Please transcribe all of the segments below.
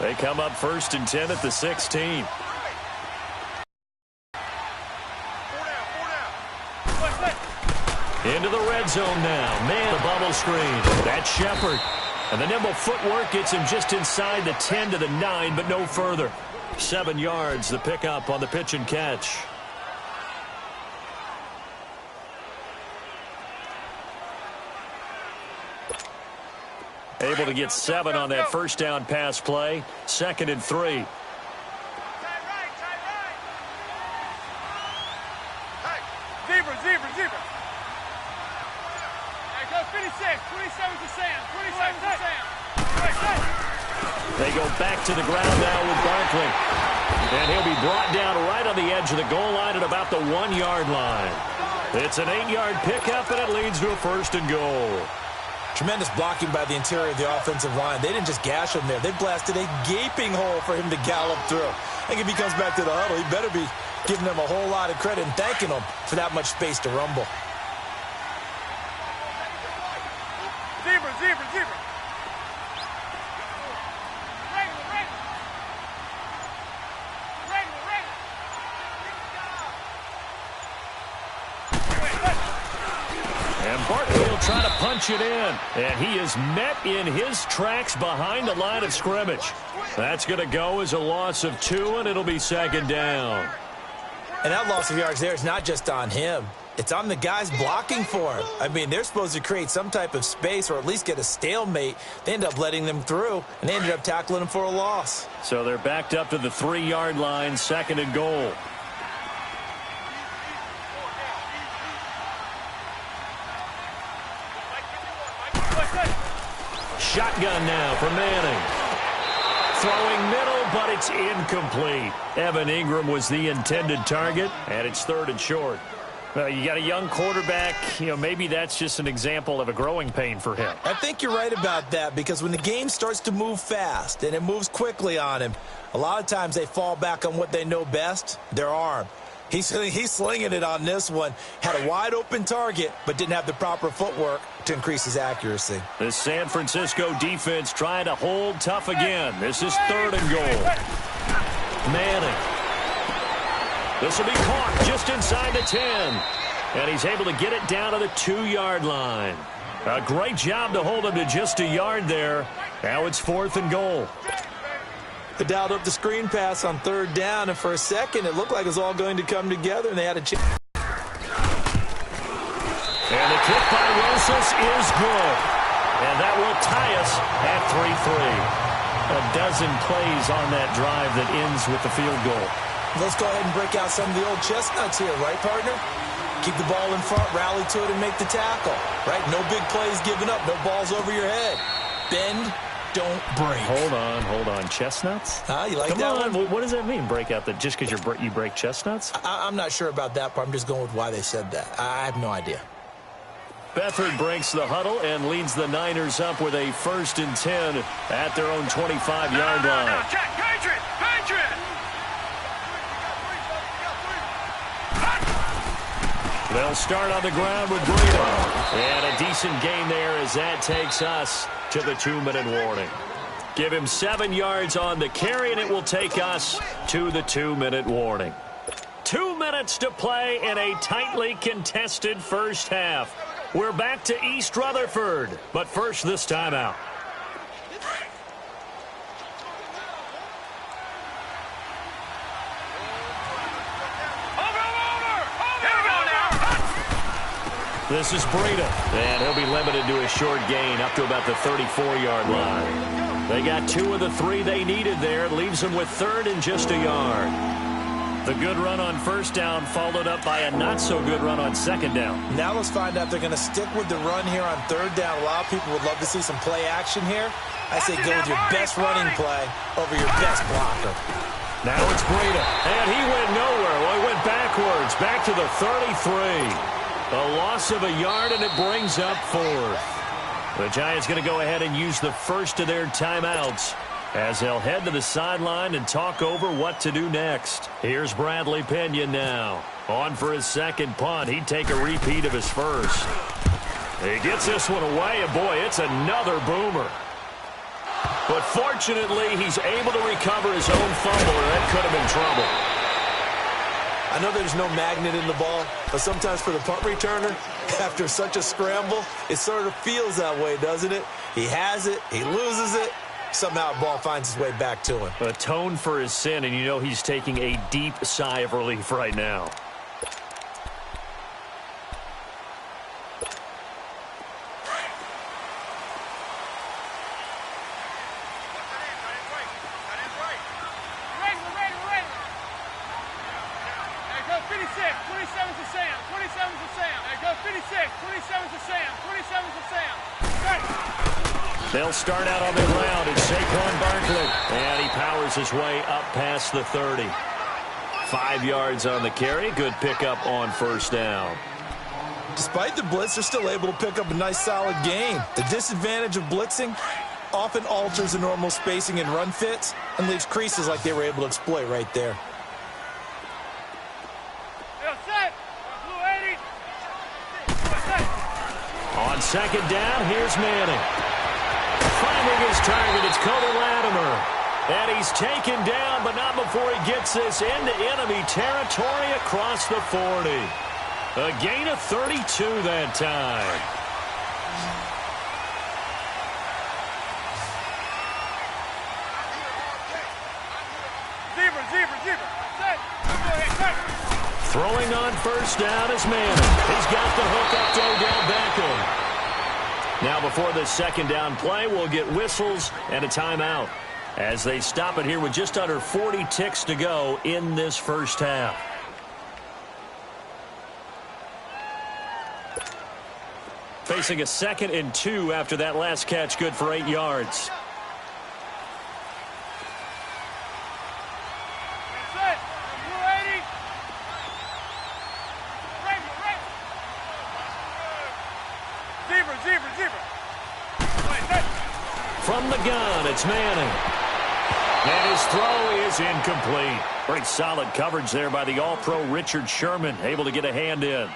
They come up 1st and 10 at the 16. Into the red zone now. Man, the bubble screen. That's Shepard. And the nimble footwork gets him just inside the 10 to the 9, but no further. 7 yards, the pickup on the pitch and catch. Able to get 7 on that first down pass play. 2nd and 3. Zebra. Hey, go 26. 27 to Sam. 27 to Sam. They go back to the ground now with Barkley. And he'll be brought down right on the edge of the goal line at about the 1-yard line. It's an 8-yard pickup, and it leads to a 1st and goal. Tremendous blocking by the interior of the offensive line. They didn't just gash him there. They blasted a gaping hole for him to gallop through. I think if he comes back to the huddle, he better be giving them a whole lot of credit and thanking them for that much space to rumble. Zebra. And Barkley will try to punch it in. And he is met in his tracks behind the line of scrimmage. That's going to go as a loss of 2, and it'll be 2nd down. And that loss of yards there is not just on him. It's on the guys blocking for him. I mean, they're supposed to create some type of space or at least get a stalemate. They end up letting them through, and they ended up tackling him for a loss. So they're backed up to the 3-yard line, 2nd and goal. Shotgun now for Manning. Throwing middle, but it's incomplete. Evan Ingram was the intended target, and it's 3rd and short. Well, you got a young quarterback. Maybe that's just an example of a growing pain for him. I think you're right about that, because when the game starts to move fast and it moves quickly on him, a lot of times they fall back on what they know best, their arm. He's slinging it on this one. Had a wide-open target, but didn't have the proper footwork to increase his accuracy. The San Francisco defense trying to hold tough again. This is 3rd and goal. Manning. This will be caught just inside the 10. And he's able to get it down to the 2-yard line. A great job to hold him to just a yard there. Now it's 4th and goal. They dialed up the screen pass on 3rd down, and for a second it looked like it was all going to come together, and they had a chance. And the kick by Rosas is good. And that will tie us at 3-3. A dozen plays on that drive that ends with the field goal. Let's go ahead and break out some of the old chestnuts here, right, partner? Keep the ball in front, rally to it, and make the tackle, right? No big plays given up, no balls over your head. Bend, don't break. Hold on. Chestnuts? You like that one? What does that mean, break out? Just because you break chestnuts? I'm not sure about that part. I'm just going with why they said that. I have no idea. Beathard breaks the huddle and leads the Niners up with a 1st and 10 at their own 25-yard line. No, check. Patriot! They'll start on the ground with Breida. And a decent gain there as that takes us to the 2-minute warning. Give him 7 yards on the carry, and it will take us to the 2-minute warning. 2 minutes to play in a tightly contested first half. We're back to East Rutherford, but first this timeout. This is Breida, and he'll be limited to a short gain up to about the 34-yard line. They got 2 of the 3 they needed there. It leaves them with 3rd and just a yard. The good run on 1st down followed up by a not-so-good run on 2nd down. Now let's find out if they're going to stick with the run here on 3rd down. A lot of people would love to see some play action here. I say go with your best running play over your best blocker. Now it's Breida, and he went nowhere. Well, he went backwards, back to the 33. A loss of a yard, and it brings up 4th. The Giants going to go ahead and use the first of their timeouts as they'll head to the sideline and talk over what to do next. Here's Bradley Pinion now. On for his 2nd punt. He'd take a repeat of his first. He gets this one away, and boy, it's another boomer. But fortunately, he's able to recover his own fumble, or that could have been trouble. I know there's no magnet in the ball, but sometimes for the punt returner, after such a scramble, it sort of feels that way, doesn't it? He has it, he loses it, somehow the ball finds its way back to him. Atone for his sin, and you know he's taking a deep sigh of relief right now. They'll start out on the ground. It's Saquon Barkley. And he powers his way up past the 30. 5 yards on the carry. Good pickup on first down. Despite the blitz, they're still able to pick up a nice, solid gain. The disadvantage of blitzing often alters the normal spacing and run fits and leaves creases like they were able to exploit right there. On second down, here's Manning. Finding his target, it's Cody Latimer. And he's taken down, but not before he gets this into enemy territory across the 40. A gain of 32 that time. Throwing on first down is Manning. He's got the hook up to Odell Beckham. Now before the second down play, we'll get whistles and a timeout as they stop it here with just under 40 ticks to go in this first half. Facing a 2nd and 2 after that last catch, good for 8 yards. From the gun, it's Manning. And his throw is incomplete. Pretty solid coverage there by the All-Pro Richard Sherman, able to get a hand in.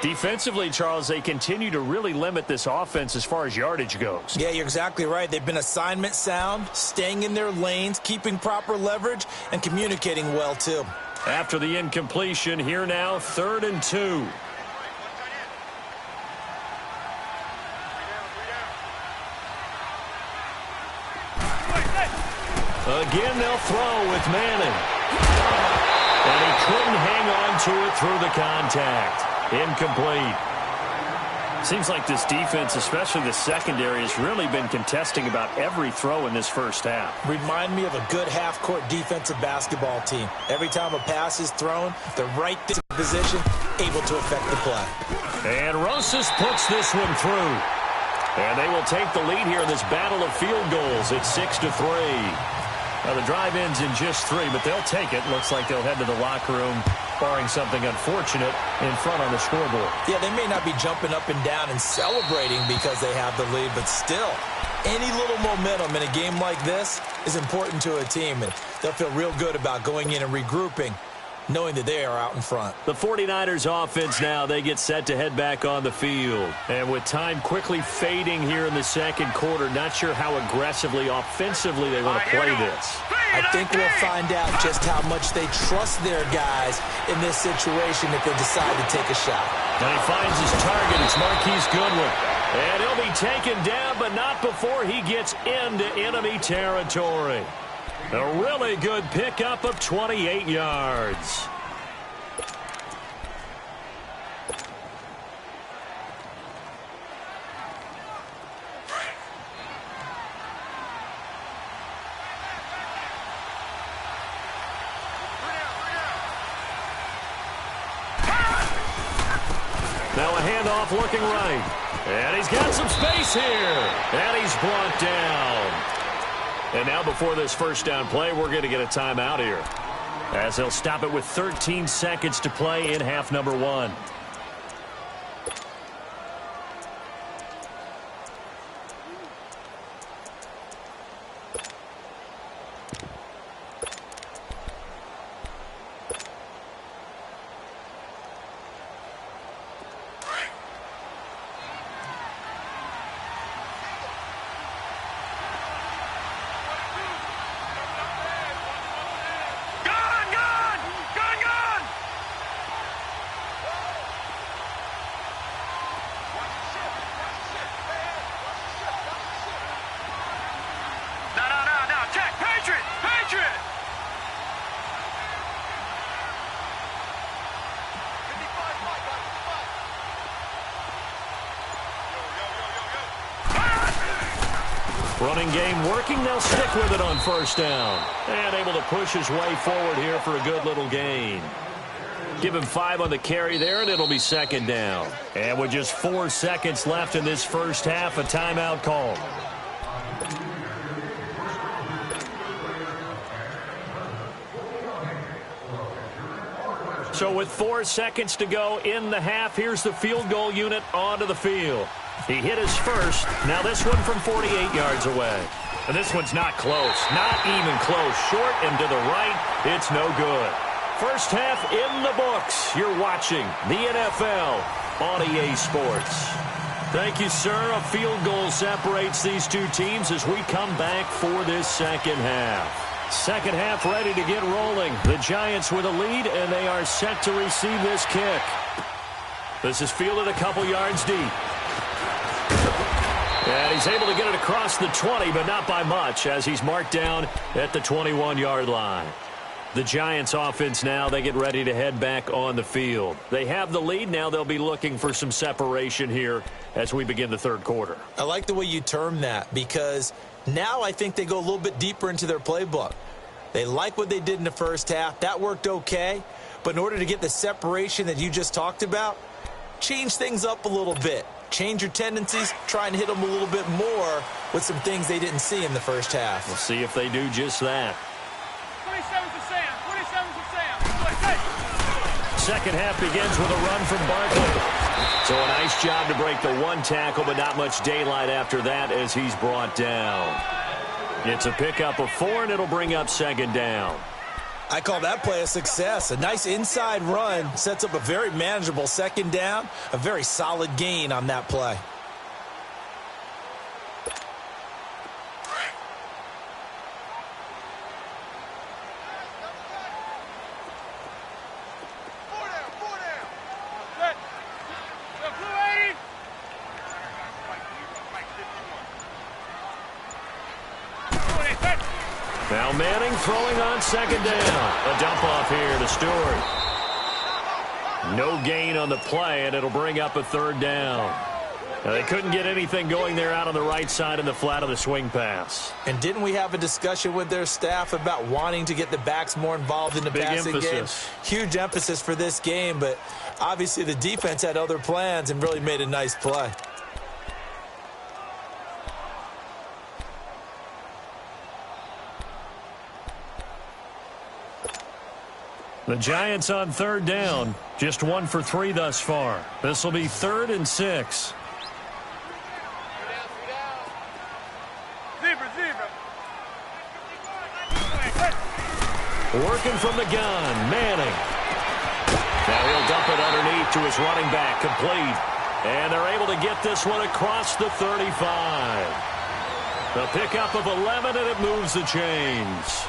Defensively, Charles, they continue to really limit this offense as far as yardage goes. Yeah, you're exactly right. They've been assignment sound, staying in their lanes, keeping proper leverage, and communicating well, too. After the incompletion, here now, 3rd and 2. Again, they'll throw with Manning. And he couldn't hang on to it through the contact. Incomplete. Seems like this defense, especially the secondary, has really been contesting about every throw in this first half. Remind me of a good half-court defensive basketball team. Every time a pass is thrown, the right position, able to affect the play. And Rosas puts this one through. And they will take the lead here in this battle of field goals. It's 6-3. Now, the drive ends in just 3, but they'll take it. Looks like they'll head to the locker room, barring something unfortunate, in front on the scoreboard. Yeah, they may not be jumping up and down and celebrating because they have the lead, but still, any little momentum in a game like this is important to a team, and they'll feel real good about going in and regrouping, knowing that they are out in front. The 49ers offense now, they get set to head back on the field. And with time quickly fading here in the second quarter, not sure how aggressively, offensively they want to play this. I think we'll find out just how much they trust their guys in this situation if they decide to take a shot. And he finds his target. It's Marquise Goodwin. And he'll be taken down, but not before he gets into enemy territory. A really good pickup of 28 yards. Now a handoff looking right. And he's got some space here. And he's brought down. And now before this first down play, we're going to get a timeout here, as they'll stop it with 13 seconds to play in half number 1. game working. They'll stick with it on first down. And able to push his way forward here for a good little gain. Give him 5 on the carry there, and it'll be second down. And with just 4 seconds left in this first half, a timeout call. So with 4 seconds to go in the half, here's the field goal unit onto the field. He hit his first. Now this one from 48 yards away. And this one's not close. Not even close. Short and to the right. It's no good. First half in the books. You're watching the NFL on EA Sports. Thank you, sir. A field goal separates these two teams as we come back for this second half. Second half ready to get rolling. The Giants with a lead, and they are set to receive this kick. This is fielded a couple yards deep. And he's able to get it across the 20, but not by much, as he's marked down at the 21-yard line. The Giants offense now, they get ready to head back on the field. They have the lead. Now they'll be looking for some separation here as we begin the third quarter. I like the way you term that, because now I think they go a little bit deeper into their playbook. They like what they did in the first half. That worked okay. But in order to get the separation that you just talked about, change things up a little bit. Change your tendencies. Try and hit them a little bit more with some things they didn't see in the first half. We'll see if they do just that. 27's a Sam. 27's a Sam. Second half begins with a run from Barkley. So a nice job to break the one tackle, but not much daylight after that as he's brought down. It's a pickup of 4, and it'll bring up second down. I call that play a success. A nice inside run sets up a very manageable second down. A very solid gain on that play. Now Manning throwing on second down. A dump off here to Stewart. No gain on the play, and it'll bring up a third down. Now, they couldn't get anything going there out on the right side in the flat of the swing pass. And didn't we have a discussion with their staff about wanting to get the backs more involved in the passing game? Huge emphasis for this game, but obviously the defense had other plans and really made a nice play. The Giants on third down, just 1 for 3 thus far. This will be 3rd and 6. Working from the gun, Manning. Now he'll dump it underneath to his running back, complete. And they're able to get this one across the 35. The pickup of 11, and it moves the chains.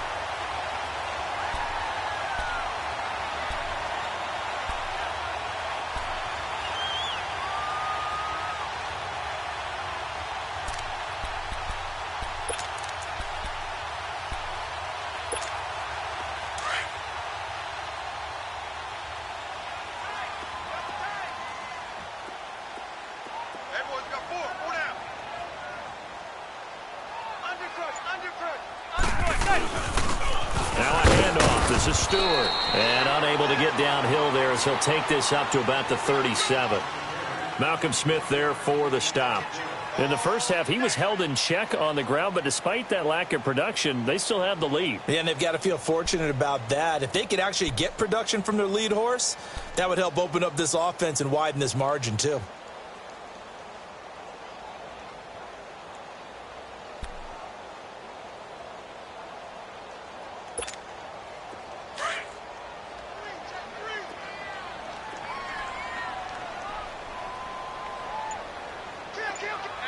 Now a handoff. This is Stewart. And unable to get downhill there as he'll take this up to about the 37. Malcolm Smith there for the stop. In the first half, he was held in check on the ground, but despite that lack of production, they still have the lead. Yeah, and they've got to feel fortunate about that. If they could actually get production from their lead horse, that would help open up this offense and widen this margin too.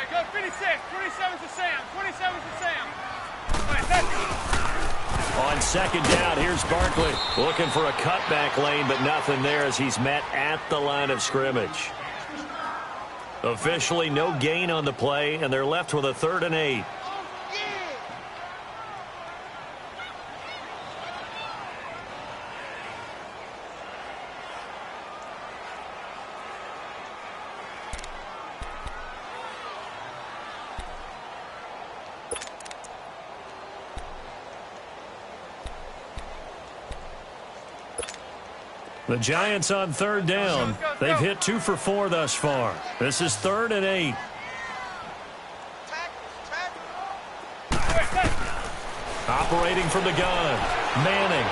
Go 56. 27's a Sam. 27's a Sam. On second down, here's Barkley looking for a cutback lane, but nothing there as he's met at the line of scrimmage. Officially no gain on the play, and they're left with a 3rd and 8. The Giants on third down. They've hit 2 for 4 thus far. This is 3rd and 8. Operating from the gun. Manning.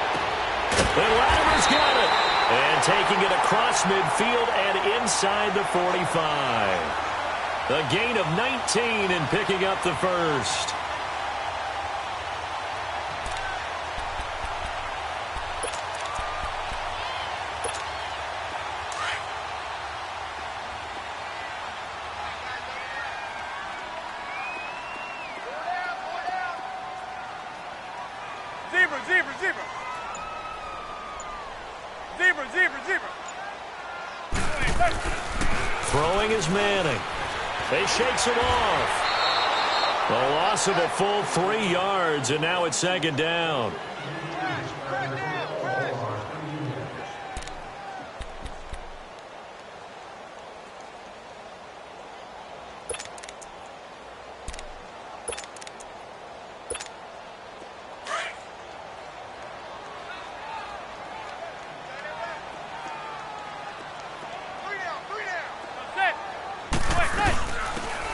And Latimer's got it. And taking it across midfield and inside the 45. A gain of 19 and picking up the first. Throwing is Manning. They shakes him off. A loss of a full 3 yards, and now it's 2nd down.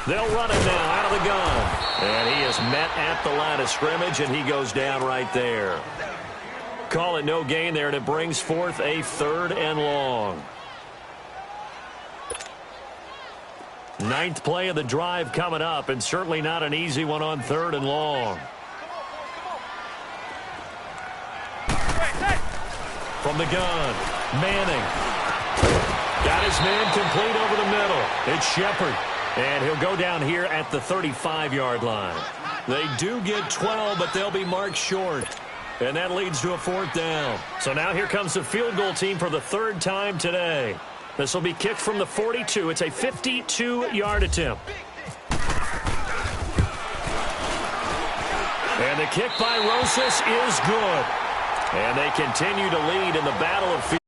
They'll run it now out of the gun. And he is met at the line of scrimmage, and he goes down right there. Call it no gain there, and it brings forth a 3rd and long. 9th play of the drive coming up, and certainly not an easy one on 3rd and long. From the gun, Manning. Got his man complete over the middle. It's Shepard. And he'll go down here at the 35-yard line. They do get 12, but they'll be marked short. And that leads to a 4th down. So now here comes the field goal team for the 3rd time today. This will be kicked from the 42. It's a 52-yard attempt. And the kick by Rosas is good. And they continue to lead in the battle of field